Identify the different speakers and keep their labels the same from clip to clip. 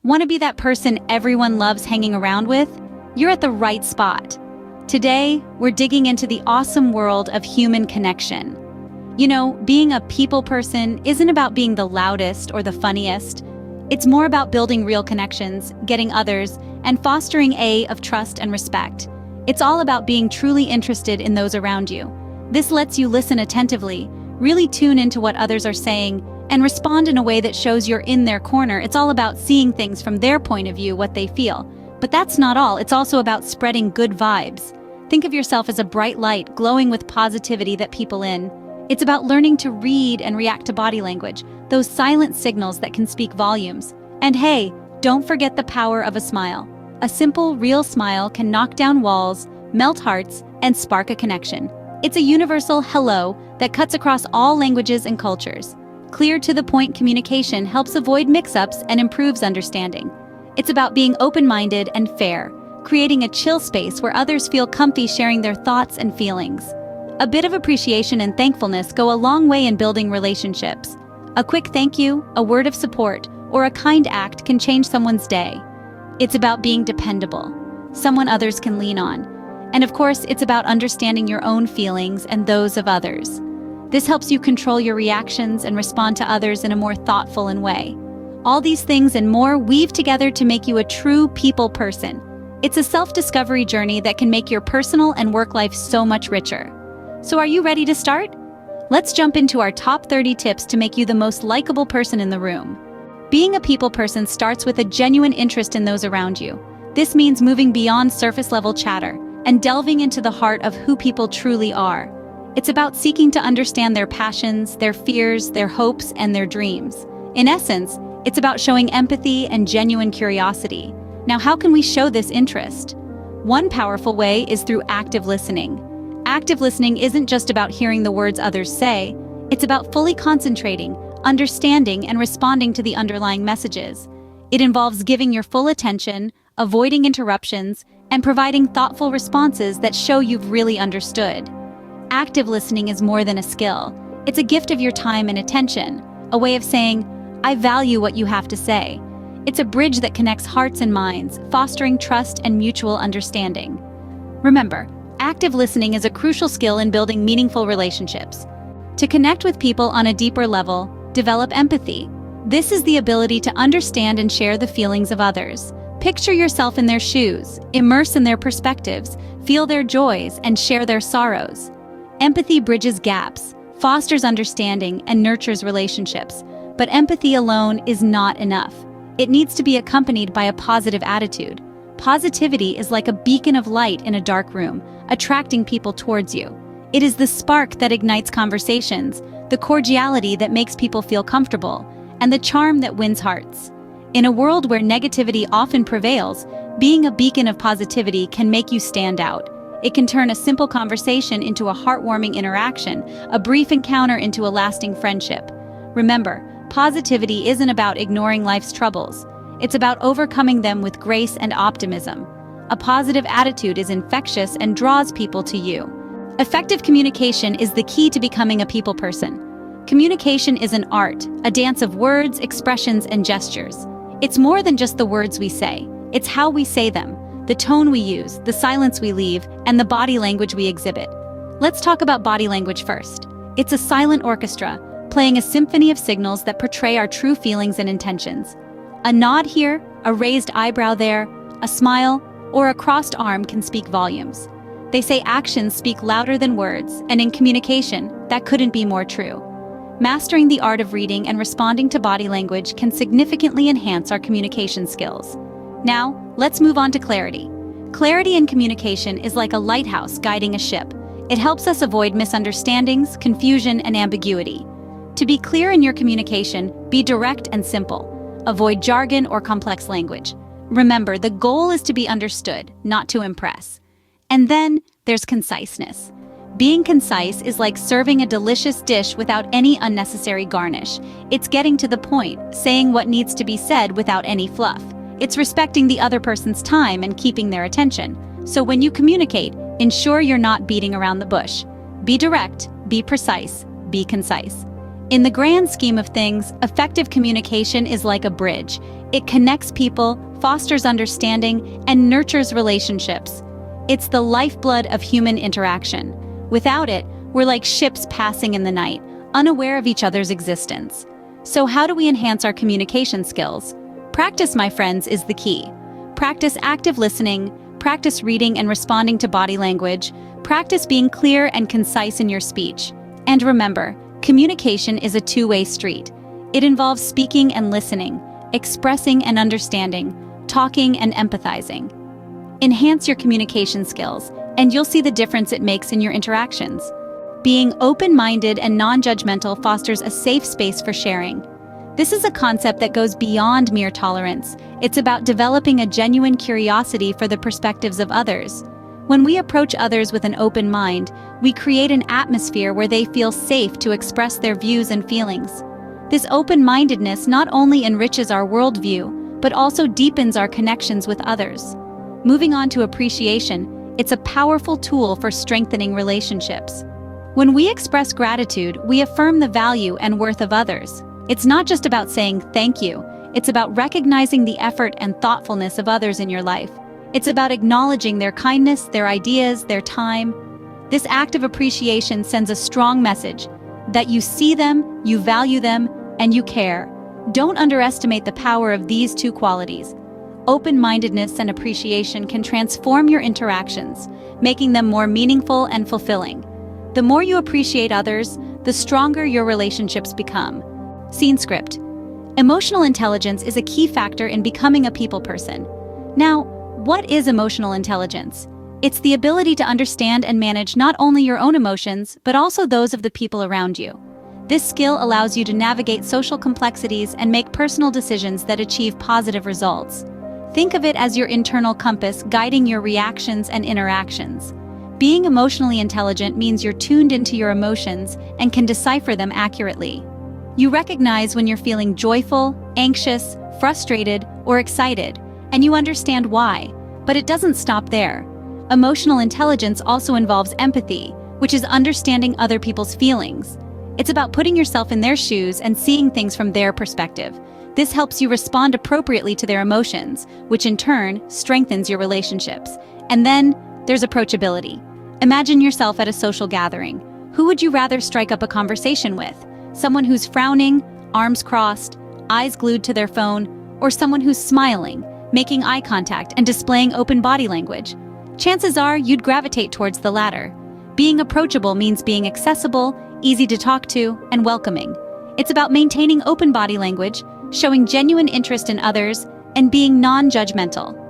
Speaker 1: Want to be that person everyone loves hanging around with? You're at the right spot. Today, we're digging into the awesome world of human connection. You know, being a people person isn't about being the loudest or the funniest. It's more about building real connections, getting others, and fostering of trust and respect. It's all about being truly interested in those around you. This lets you listen attentively, really tune into what others are saying, and respond in a way that shows you're in their corner. It's all about seeing things from their point of view, what they feel. But that's not all. It's also about spreading good vibes. Think of yourself as a bright light, glowing with positivity that people in. It's about learning to read and react to body language, those silent signals that can speak volumes. And hey, don't forget the power of a smile. A simple, real smile can knock down walls, melt hearts, and spark a connection. It's a universal hello that cuts across all languages and cultures. Clear to the point communication helps avoid mix-ups and improves understanding. It's about being open-minded and fair, creating a chill space where others feel comfy sharing their thoughts and feelings. A bit of appreciation and thankfulness go a long way in building relationships. A quick thank you, a word of support, or a kind act can change someone's day. It's about being dependable, someone others can lean on. And of course, it's about understanding your own feelings and those of others. This helps you control your reactions and respond to others in a more thoughtful way. All these things and more weave together to make you a true people person. It's a self-discovery journey that can make your personal and work life so much richer. So are you ready to start? Let's jump into our top 30 tips to make you the most likable person in the room. Being a people person starts with a genuine interest in those around you. This means moving beyond surface-level chatter and delving into the heart of who people truly are. It's about seeking to understand their passions, their fears, their hopes, and their dreams. In essence, it's about showing empathy and genuine curiosity. Now, how can we show this interest? One powerful way is through active listening. Active listening isn't just about hearing the words others say, it's about fully concentrating, understanding, and responding to the underlying messages. It involves giving your full attention, avoiding interruptions, and providing thoughtful responses that show you've really understood. Active listening is more than a skill. It's a gift of your time and attention, a way of saying, I value what you have to say. It's a bridge that connects hearts and minds, fostering trust and mutual understanding. Remember, active listening is a crucial skill in building meaningful relationships. To connect with people on a deeper level, develop empathy. This is the ability to understand and share the feelings of others. Picture yourself in their shoes, immerse in their perspectives, feel their joys, and share their sorrows. Empathy bridges gaps, fosters understanding, and nurtures relationships. But empathy alone is not enough. It needs to be accompanied by a positive attitude. Positivity is like a beacon of light in a dark room, attracting people towards you. It is the spark that ignites conversations, the cordiality that makes people feel comfortable, and the charm that wins hearts. In a world where negativity often prevails, being a beacon of positivity can make you stand out. It can turn a simple conversation into a heartwarming interaction, a brief encounter into a lasting friendship. Remember, positivity isn't about ignoring life's troubles. It's about overcoming them with grace and optimism. A positive attitude is infectious and draws people to you. Effective communication is the key to becoming a people person. Communication is an art, a dance of words, expressions, and gestures. It's more than just the words we say. It's how we say them, the tone we use, the silence we leave, and the body language we exhibit. Let's talk about body language first. It's a silent orchestra, playing a symphony of signals that portray our true feelings and intentions. A nod here, a raised eyebrow there, a smile, or a crossed arm can speak volumes. They say actions speak louder than words, and in communication, that couldn't be more true. Mastering the art of reading and responding to body language can significantly enhance our communication skills. Now, let's move on to clarity. Clarity in communication is like a lighthouse guiding a ship. It helps us avoid misunderstandings, confusion, and ambiguity. To be clear in your communication, be direct and simple. Avoid jargon or complex language. Remember, the goal is to be understood, not to impress. And then there's conciseness. Being concise is like serving a delicious dish without any unnecessary garnish. It's getting to the point, saying what needs to be said without any fluff. It's respecting the other person's time and keeping their attention. So when you communicate, ensure you're not beating around the bush. Be direct, be precise, be concise. In the grand scheme of things, effective communication is like a bridge. It connects people, fosters understanding, and nurtures relationships. It's the lifeblood of human interaction. Without it, we're like ships passing in the night, unaware of each other's existence. So how do we enhance our communication skills? Practice, my friends, is the key. Practice active listening, practice reading and responding to body language, practice being clear and concise in your speech. And remember, communication is a two-way street. It involves speaking and listening, expressing and understanding, talking and empathizing. Enhance your communication skills, and you'll see the difference it makes in your interactions. Being open-minded and non-judgmental fosters a safe space for sharing. This is a concept that goes beyond mere tolerance. It's about developing a genuine curiosity for the perspectives of others. When we approach others with an open mind, we create an atmosphere where they feel safe to express their views and feelings. This open-mindedness not only enriches our worldview, but also deepens our connections with others. Moving on to appreciation, it's a powerful tool for strengthening relationships. When we express gratitude, we affirm the value and worth of others. It's not just about saying thank you, it's about recognizing the effort and thoughtfulness of others in your life. It's about acknowledging their kindness, their ideas, their time. This act of appreciation sends a strong message that you see them, you value them, and you care. Don't underestimate the power of these two qualities. Open-mindedness and appreciation can transform your interactions, making them more meaningful and fulfilling. The more you appreciate others, the stronger your relationships become. Scene script. Emotional intelligence is a key factor in becoming a people person. Now, what is emotional intelligence? It's the ability to understand and manage not only your own emotions, but also those of the people around you. This skill allows you to navigate social complexities and make personal decisions that achieve positive results. Think of it as your internal compass guiding your reactions and interactions. Being emotionally intelligent means you're tuned into your emotions and can decipher them accurately. You recognize when you're feeling joyful, anxious, frustrated, or excited, and you understand why. But it doesn't stop there. Emotional intelligence also involves empathy, which is understanding other people's feelings. It's about putting yourself in their shoes and seeing things from their perspective. This helps you respond appropriately to their emotions, which in turn strengthens your relationships. And then there's approachability. Imagine yourself at a social gathering. Who would you rather strike up a conversation with? Someone who's frowning, arms crossed, eyes glued to their phone, or someone who's smiling, making eye contact and displaying open body language? Chances are you'd gravitate towards the latter. Being approachable means being accessible, easy to talk to, and welcoming. It's about maintaining open body language, showing genuine interest in others, and being non-judgmental.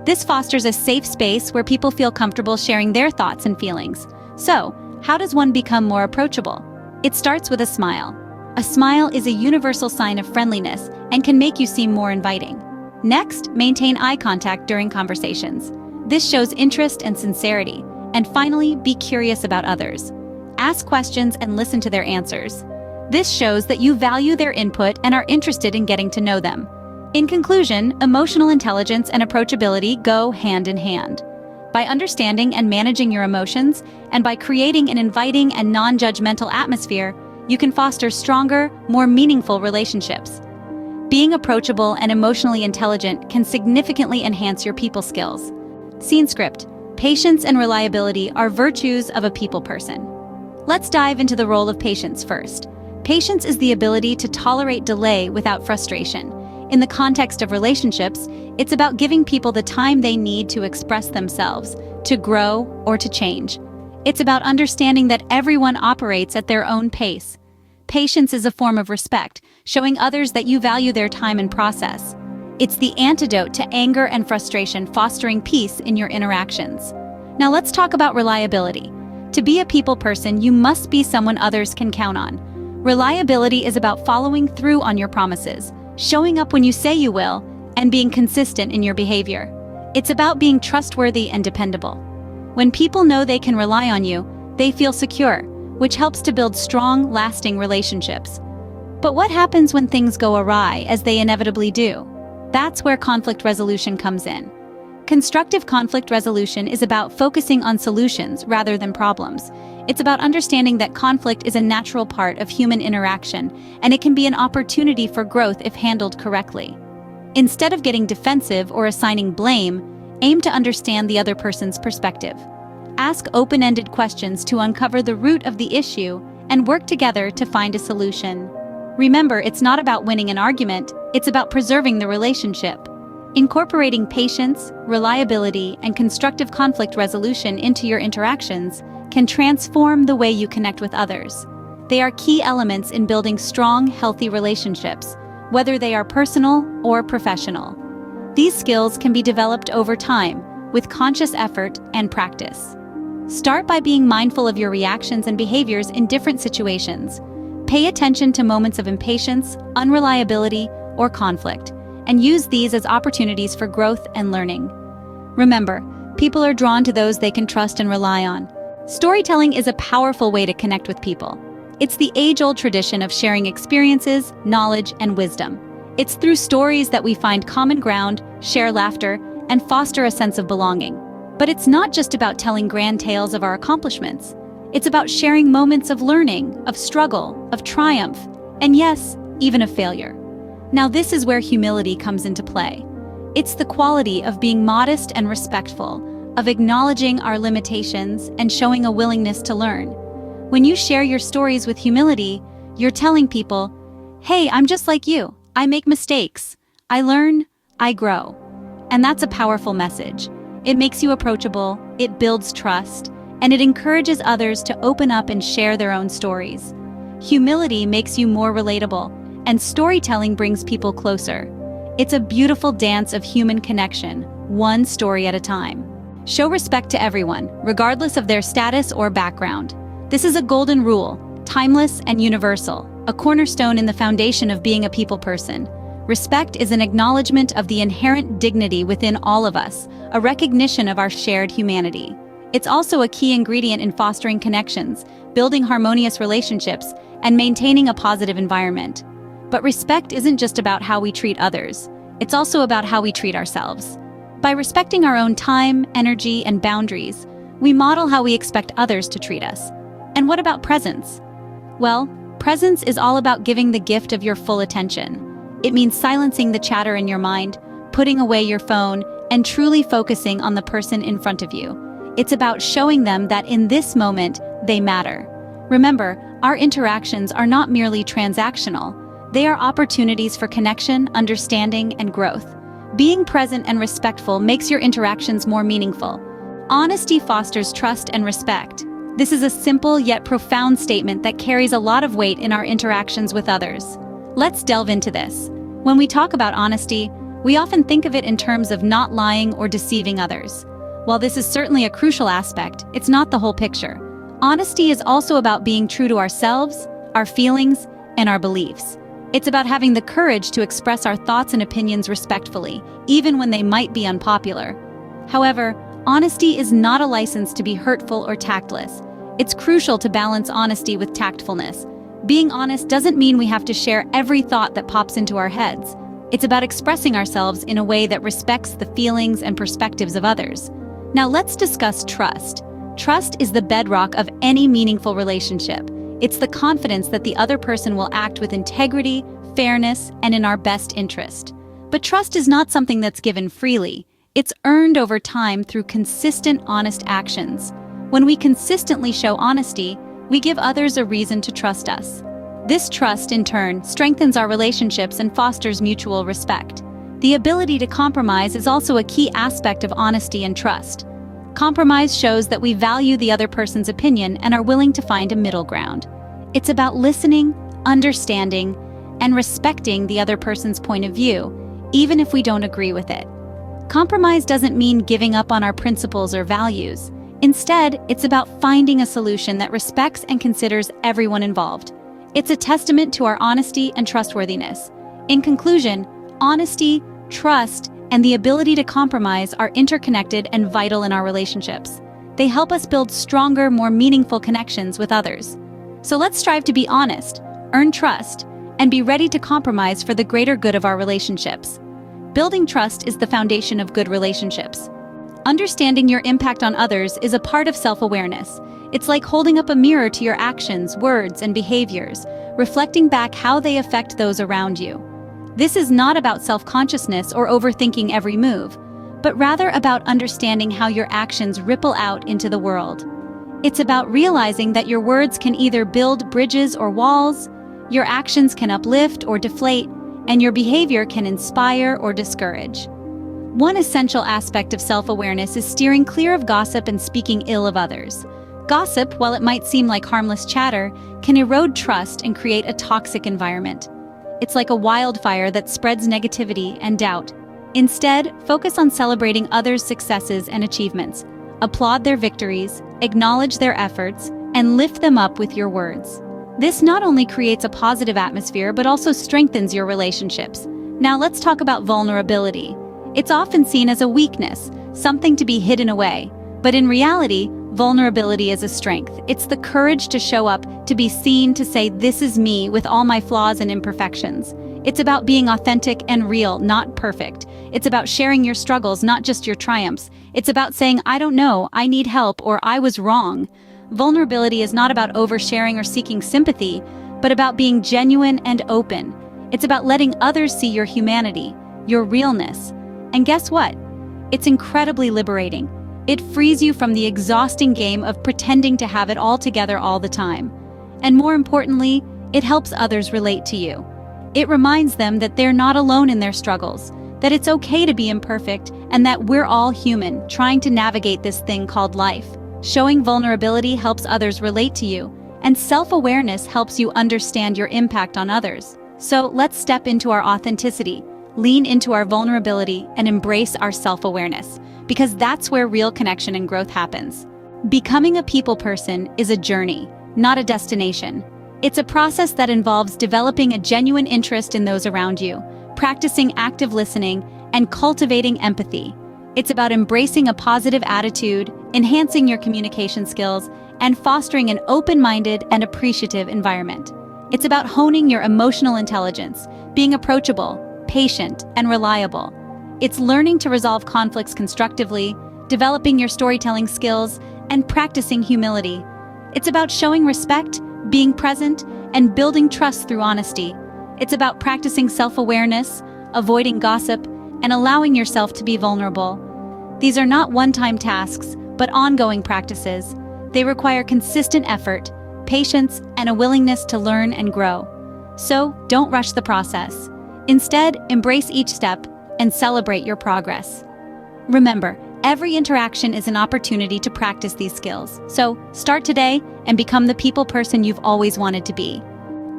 Speaker 1: This fosters a safe space where people feel comfortable sharing their thoughts and feelings. So, how does one become more approachable? It starts with a smile. A smile is a universal sign of friendliness and can make you seem more inviting. Next, maintain eye contact during conversations. This shows interest and sincerity. And finally, be curious about others. Ask questions and listen to their answers. This shows that you value their input and are interested in getting to know them. In conclusion, emotional intelligence and approachability go hand in hand. By understanding and managing your emotions, and by creating an inviting and non-judgmental atmosphere, you can foster stronger, more meaningful relationships. Being approachable and emotionally intelligent can significantly enhance your people skills. Scene script. Patience and reliability are virtues of a people person. Let's dive into the role of patience first. Patience is the ability to tolerate delay without frustration. In the context of relationships, it's about giving people the time they need to express themselves, to grow, or to change. It's about understanding that everyone operates at their own pace. Patience is a form of respect, showing others that you value their time and process. It's the antidote to anger and frustration, fostering peace in your interactions. Now let's talk about reliability. To be a people person, you must be someone others can count on. Reliability is about following through on your promises, showing up when you say you will, and being consistent in your behavior. It's about being trustworthy and dependable. When people know they can rely on you, they feel secure, which helps to build strong, lasting relationships. But what happens when things go awry, as they inevitably do? That's where conflict resolution comes in. Constructive conflict resolution is about focusing on solutions rather than problems. It's about understanding that conflict is a natural part of human interaction, and it can be an opportunity for growth if handled correctly. Instead of getting defensive or assigning blame, aim to understand the other person's perspective. Ask open-ended questions to uncover the root of the issue and work together to find a solution. Remember, it's not about winning an argument, it's about preserving the relationship. Incorporating patience, reliability, and constructive conflict resolution into your interactions can transform the way you connect with others. They are key elements in building strong, healthy relationships, whether they are personal or professional. These skills can be developed over time with conscious effort and practice. Start by being mindful of your reactions and behaviors in different situations. Pay attention to moments of impatience, unreliability, or conflict, and use these as opportunities for growth and learning. Remember, people are drawn to those they can trust and rely on. Storytelling is a powerful way to connect with people. It's the age-old tradition of sharing experiences, knowledge, and wisdom. It's through stories that we find common ground, share laughter, and foster a sense of belonging. But it's not just about telling grand tales of our accomplishments. It's about sharing moments of learning, of struggle, of triumph, and yes, even of failure. Now this is where humility comes into play. It's the quality of being modest and respectful, of acknowledging our limitations and showing a willingness to learn. When you share your stories with humility, you're telling people, hey, I'm just like you. I make mistakes. I learn, I grow. And that's a powerful message. It makes you approachable, it builds trust, and it encourages others to open up and share their own stories. Humility makes you more relatable, and storytelling brings people closer. It's a beautiful dance of human connection, one story at a time. Show respect to everyone, regardless of their status or background. This is a golden rule, timeless and universal, a cornerstone in the foundation of being a people person. Respect is an acknowledgement of the inherent dignity within all of us, a recognition of our shared humanity. It's also a key ingredient in fostering connections, building harmonious relationships, and maintaining a positive environment. But respect isn't just about how we treat others. It's also about how we treat ourselves. By respecting our own time, energy, and boundaries, we model how we expect others to treat us. And what about presence? Well, presence is all about giving the gift of your full attention. It means silencing the chatter in your mind, putting away your phone, and truly focusing on the person in front of you. It's about showing them that in this moment, they matter. Remember, our interactions are not merely transactional. They are opportunities for connection, understanding, and growth. Being present and respectful makes your interactions more meaningful. Honesty fosters trust and respect. This is a simple yet profound statement that carries a lot of weight in our interactions with others. Let's delve into this. When we talk about honesty, we often think of it in terms of not lying or deceiving others. While this is certainly a crucial aspect, it's not the whole picture. Honesty is also about being true to ourselves, our feelings, and our beliefs. It's about having the courage to express our thoughts and opinions respectfully, even when they might be unpopular. However, honesty is not a license to be hurtful or tactless. It's crucial to balance honesty with tactfulness. Being honest doesn't mean we have to share every thought that pops into our heads. It's about expressing ourselves in a way that respects the feelings and perspectives of others. Now let's discuss trust. Trust is the bedrock of any meaningful relationship. It's the confidence that the other person will act with integrity, fairness, and in our best interest. But trust is not something that's given freely. It's earned over time through consistent, honest actions. When we consistently show honesty, we give others a reason to trust us. This trust, in turn, strengthens our relationships and fosters mutual respect. The ability to compromise is also a key aspect of honesty and trust. Compromise shows that we value the other person's opinion and are willing to find a middle ground. It's about listening, understanding, and respecting the other person's point of view, even if we don't agree with it. Compromise doesn't mean giving up on our principles or values. Instead, it's about finding a solution that respects and considers everyone involved. It's a testament to our honesty and trustworthiness. In conclusion, honesty, trust, and the ability to compromise are interconnected and vital in our relationships. They help us build stronger, more meaningful connections with others. So let's strive to be honest, earn trust, and be ready to compromise for the greater good of our relationships. Building trust is the foundation of good relationships. Understanding your impact on others is a part of self-awareness. It's like holding up a mirror to your actions, words, and behaviors, reflecting back how they affect those around you. This is not about self-consciousness or overthinking every move, but rather about understanding how your actions ripple out into the world. It's about realizing that your words can either build bridges or walls, your actions can uplift or deflate, and your behavior can inspire or discourage. One essential aspect of self-awareness is steering clear of gossip and speaking ill of others. Gossip, while it might seem like harmless chatter, can erode trust and create a toxic environment. It's like a wildfire that spreads negativity and doubt. Instead, focus on celebrating others' successes and achievements. Applaud their victories, acknowledge their efforts, and lift them up with your words. This not only creates a positive atmosphere, but also strengthens your relationships. Now let's talk about vulnerability. It's often seen as a weakness, something to be hidden away. But in reality, vulnerability is a strength. It's the courage to show up, to be seen, to say, "This is me with all my flaws and imperfections." It's about being authentic and real, not perfect. It's about sharing your struggles, not just your triumphs. It's about saying, "I don't know, I need help," or "I was wrong." Vulnerability is not about oversharing or seeking sympathy, but about being genuine and open. It's about letting others see your humanity, your realness. And guess what? It's incredibly liberating. It frees you from the exhausting game of pretending to have it all together all the time. And more importantly, it helps others relate to you. It reminds them that they're not alone in their struggles, that it's okay to be imperfect, and that we're all human, trying to navigate this thing called life. Showing vulnerability helps others relate to you, and self-awareness helps you understand your impact on others. So let's step into our authenticity, lean into our vulnerability, and embrace our self-awareness, because that's where real connection and growth happens. Becoming a people person is a journey, not a destination. It's a process that involves developing a genuine interest in those around you, practicing active listening, and cultivating empathy. It's about embracing a positive attitude, enhancing your communication skills, and fostering an open-minded and appreciative environment. It's about honing your emotional intelligence, being approachable, patient, and reliable. It's learning to resolve conflicts constructively, developing your storytelling skills, and practicing humility. It's about showing respect, being present, and building trust through honesty. It's about practicing self-awareness, avoiding gossip, and allowing yourself to be vulnerable. These are not one-time tasks, but ongoing practices. They require consistent effort, patience, and a willingness to learn and grow. So, don't rush the process. Instead, embrace each step and celebrate your progress. Remember, every interaction is an opportunity to practice these skills. So, start today and become the people person you've always wanted to be.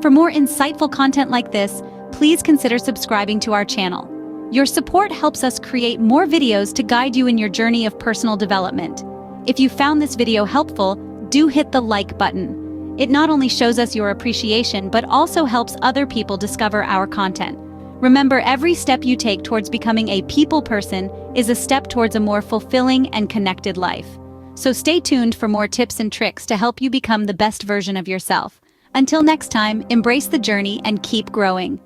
Speaker 1: For more insightful content like this, please consider subscribing to our channel. Your support helps us create more videos to guide you in your journey of personal development. If you found this video helpful, do hit the like button. It not only shows us your appreciation, but also helps other people discover our content. Remember, every step you take towards becoming a people person is a step towards a more fulfilling and connected life. So stay tuned for more tips and tricks to help you become the best version of yourself. Until next time, embrace the journey and keep growing.